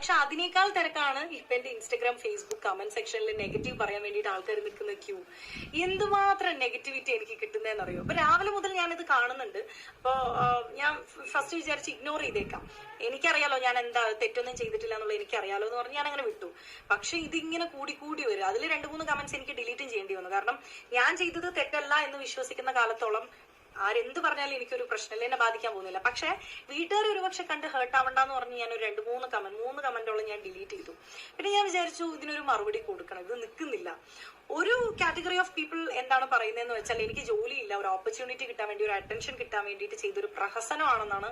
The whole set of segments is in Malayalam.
പക്ഷെ അതിനേക്കാൾ തിരക്കാണ് ഇപ്പൊ എന്റെ ഇൻസ്റ്റാഗ്രാം ഫേസ്ബുക്ക് കമന്റ് സെക്ഷനിൽ നെഗറ്റീവ് പറയാൻ വേണ്ടിയിട്ട് ആൾക്കാർ നിൽക്കുന്ന ക്യൂ. എന്തുമാത്രം നെഗറ്റിവിറ്റി എനിക്ക് കിട്ടുന്നതെന്ന് അറിയോ? അപ്പൊ രാവിലെ മുതൽ ഞാനിത് കാണുന്നുണ്ട്. അപ്പൊ ഞാൻ ഫസ്റ്റ് വിചാരിച്ച് ഇഗ്നോർ ചെയ്തേക്കാം, എനിക്കറിയാലോ ഞാൻ എന്താ തെറ്റൊന്നും ചെയ്തിട്ടില്ല എന്നുള്ളത് എനിക്കറിയാലോ എന്ന് പറഞ്ഞ് ഞാൻ അങ്ങനെ വിട്ടു. പക്ഷെ ഇതിങ്ങനെ കൂടി വരും. അതിൽ 2-3 കമന്റ്സ് എനിക്ക് ഡിലീറ്റും ചെയ്യേണ്ടി വന്നു. കാരണം ഞാൻ ചെയ്തത് തെറ്റല്ല എന്ന് വിശ്വസിക്കുന്ന കാലത്തോളം ആരെന്ത് പറഞ്ഞാലും എനിക്കൊരു പ്രശ്നമില്ല, എന്നെ ബാധിക്കാൻ പോകുന്നില്ല. പക്ഷെ വീട്ടുകാർ ഒരുപക്ഷെ കണ്ട് ഹേർട്ട് ആവണ്ടെന്ന് പറഞ്ഞ് ഞാൻ ഒരു 2-3 കമന്റോളം ഞാൻ ഡിലീറ്റ് ചെയ്തു. പിന്നെ ഞാൻ വിചാരിച്ചു ഇതിനൊരു മറുപടി കൊടുക്കണം, ഇത് നിൽക്കുന്നില്ല. ഒരു കാറ്റഗറി ഓഫ് പീപ്പിൾ എന്താണ് പറയുന്നതെന്ന് വെച്ചാൽ എനിക്ക് ജോലിയില്ല, ഒരു ഓപ്പർച്യൂണിറ്റി കിട്ടാൻ വേണ്ടി, ഒരു അറ്റൻഷൻ കിട്ടാൻ വേണ്ടിയിട്ട് ചെയ്തൊരു പ്രഹസനമാണെന്നാണ്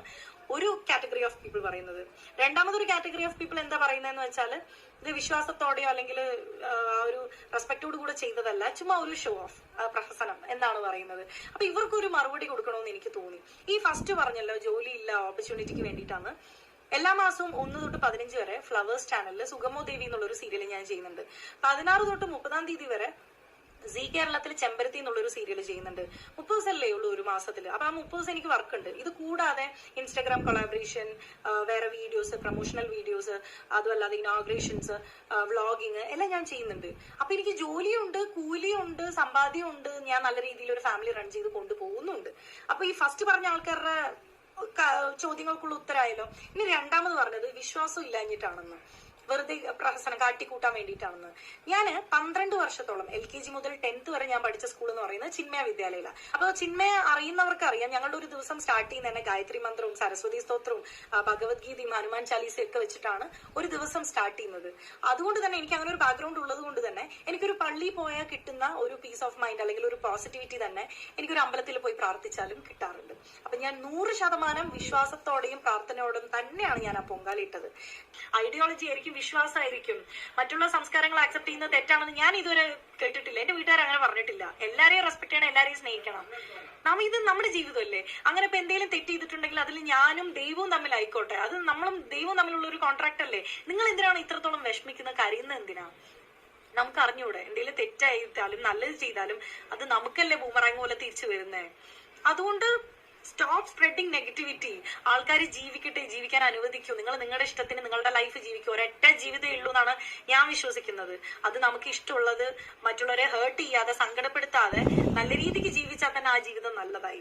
ഒരു കാറ്റഗറി ഓഫ് പീപ്പിൾ പറയുന്നത്. രണ്ടാമതൊരു കാറ്റഗറി ഓഫ് പീപ്പിൾ എന്താ പറയുന്നതെന്ന് വെച്ചാൽ ഇത് വിശ്വാസത്തോടെയോ അല്ലെങ്കിൽ ഒരു റെസ്പെക്റ്റോട് കൂടെ ചെയ്തതല്ല, ചുമ്മാ ഒരു ഷോ ഓഫ് പ്രഹസനം എന്നാണ് പറയുന്നത്. അപ്പൊ ഇവർക്കൊരു മറുപടി കൊടുക്കണമെന്ന് എനിക്ക് തോന്നി. ഈ ഫസ്റ്റ് പറഞ്ഞല്ലോ ജോലിയില്ല ഓപ്പർച്യൂണിറ്റിക്ക് വേണ്ടിയിട്ടാണ്. എല്ലാ മാസവും 1 തൊട്ട് 15 വരെ ഫ്ലവേഴ്സ് ചാനലിൽ സുഗമോ ദേവി എന്നുള്ളൊരു സീരിയൽ ഞാൻ ചെയ്യുന്നുണ്ട്. 16 തൊട്ട് 30-ാം തീയതി വരെ സീ കേരളത്തിൽ ചെമ്പരത്തി എന്നുള്ളൊരു സീരിയൽ ചെയ്യുന്നുണ്ട്. 30 ദിവസമല്ലേ ഉള്ളൂ ഒരു മാസത്തിൽ. അപ്പൊ ആ 30 ദിവസം എനിക്ക് വർക്ക് ഉണ്ട്. ഇത് കൂടാതെ ഇൻസ്റ്റാഗ്രാം കൊളാബറേഷൻ, വേറെ വീഡിയോസ്, പ്രൊമോഷണൽ വീഡിയോസ്, അതുമല്ലാതെ ഇനോഗ്രേഷൻസ്, വ്ളോഗിങ് എല്ലാം ഞാൻ ചെയ്യുന്നുണ്ട്. അപ്പൊ എനിക്ക് ജോലിയുണ്ട്, കൂലിയുണ്ട്, സമ്പാദ്യമുണ്ട്, ഞാൻ നല്ല രീതിയിൽ ഒരു ഫാമിലി റൺ ചെയ്ത് കൊണ്ടുപോകുന്നുണ്ട്. അപ്പൊ ഈ ഫസ്റ്റ് പറഞ്ഞ ആൾക്കാരുടെ ചോദ്യങ്ങൾക്കുള്ള ഉത്തരമായല്ലോ. ഇനി രണ്ടാമത് പറഞ്ഞത് വിശ്വാസം ഇല്ലാഞ്ഞിട്ടാണെന്ന്, വെറുതെ പ്രഹസനം കാട്ടിക്കൂട്ടാൻ വേണ്ടിയിട്ടാണെന്ന്. ഞാൻ 12 വർഷത്തോളം LKG മുതൽ 10th വരെ ഞാൻ പഠിച്ച സ്കൂൾ എന്ന് പറയുന്നത് ചിന്മയ വിദ്യാലയയിലാണ്. അപ്പൊ ചിന്മയ അറിയുന്നവർക്ക് അറിയാം, ഞങ്ങളുടെ ഒരു ദിവസം സ്റ്റാർട്ട് ചെയ്യുന്ന തന്നെ ഗായത്രി മന്ത്രവും സരസ്വതി സ്തോത്രവും ഭഗവത്ഗീതയും ഹനുമാൻ ചാലീസയും ഒക്കെ വെച്ചിട്ടാണ് ഒരു ദിവസം സ്റ്റാർട്ട് ചെയ്യുന്നത്. അതുകൊണ്ട് തന്നെ എനിക്ക് അങ്ങനെ ഒരു ബാക്ക്ഗ്രൗണ്ട് ഉള്ളത് കൊണ്ട് തന്നെ എനിക്കൊരു പള്ളി പോയാൽ കിട്ടുന്ന ഒരു പീസ് ഓഫ് മൈൻഡ് അല്ലെങ്കിൽ ഒരു പോസിറ്റിവിറ്റി തന്നെ എനിക്കൊരു അമ്പലത്തിൽ പോയി പ്രാർത്ഥിച്ചാലും കിട്ടാറുണ്ട്. അപ്പൊ ഞാൻ 100% വിശ്വാസത്തോടെയും പ്രാർത്ഥനയോടും തന്നെയാണ് ഞാൻ ആ പൊങ്കാലിട്ടത്. ഐഡിയോളജി ആയിരിക്കും, വിശ്വാസമായിരിക്കും, മറ്റുള്ള സംസ്കാരങ്ങൾ ആക്സെപ്റ്റ് ചെയ്യുന്നത് തെറ്റാണെന്ന് ഞാൻ ഇതുവരെ കേട്ടിട്ടില്ല. എന്റെ വീട്ടുകാർ അങ്ങനെ പറഞ്ഞിട്ടില്ല. എല്ലാരെയും റെസ്പെക്ട് ചെയ്യണം, എല്ലാരെയും സ്നേഹിക്കണം. ഇത് നമ്മുടെ ജീവിതമല്ലേ. അങ്ങനെ ഇപ്പൊ എന്തെങ്കിലും തെറ്റ് ചെയ്തിട്ടുണ്ടെങ്കിൽ അതിൽ ഞാനും ദൈവവും തമ്മിലായിക്കോട്ടെ, അത് നമ്മളും ദൈവവും തമ്മിലുള്ള ഒരു കോൺട്രാക്ട് അല്ലേ. നിങ്ങൾ എന്തിനാണ് ഇത്രത്തോളം വിഷമിക്കുന്നത്, കരയുന്നത് എന്തിനാ? നമുക്ക് അറിഞ്ഞൂടെ, എന്തെങ്കിലും തെറ്റായിട്ടാലും നല്ലത് ചെയ്താലും അത് നമുക്കല്ലേ ബൂമറാങ് പോലെ തിരിച്ചു വരുന്നേ. അതുകൊണ്ട് സ്റ്റോപ്പ് സ്പ്രെഡിങ് നെഗറ്റിവിറ്റി. ആൾക്കാർ ജീവിക്കട്ടെ, ജീവിക്കാൻ അനുവദിക്കൂ. നിങ്ങൾ നിങ്ങളുടെ ഇഷ്ടത്തിന് നിങ്ങളുടെ ലൈഫ് ജീവിക്കൂ. ഒരൊറ്റ ജീവിതമേ ഉള്ളൂ എന്നാണ് ഞാൻ വിശ്വസിക്കുന്നത്. അത് നമുക്ക് ഇഷ്ടമുള്ളത് മറ്റുള്ളവരെ ഹേർട്ട് ചെയ്യാതെ, സങ്കടപ്പെടുത്താതെ നല്ല രീതിക്ക് ജീവിച്ചാൽ തന്നെ ആ ജീവിതം നല്ലതായി.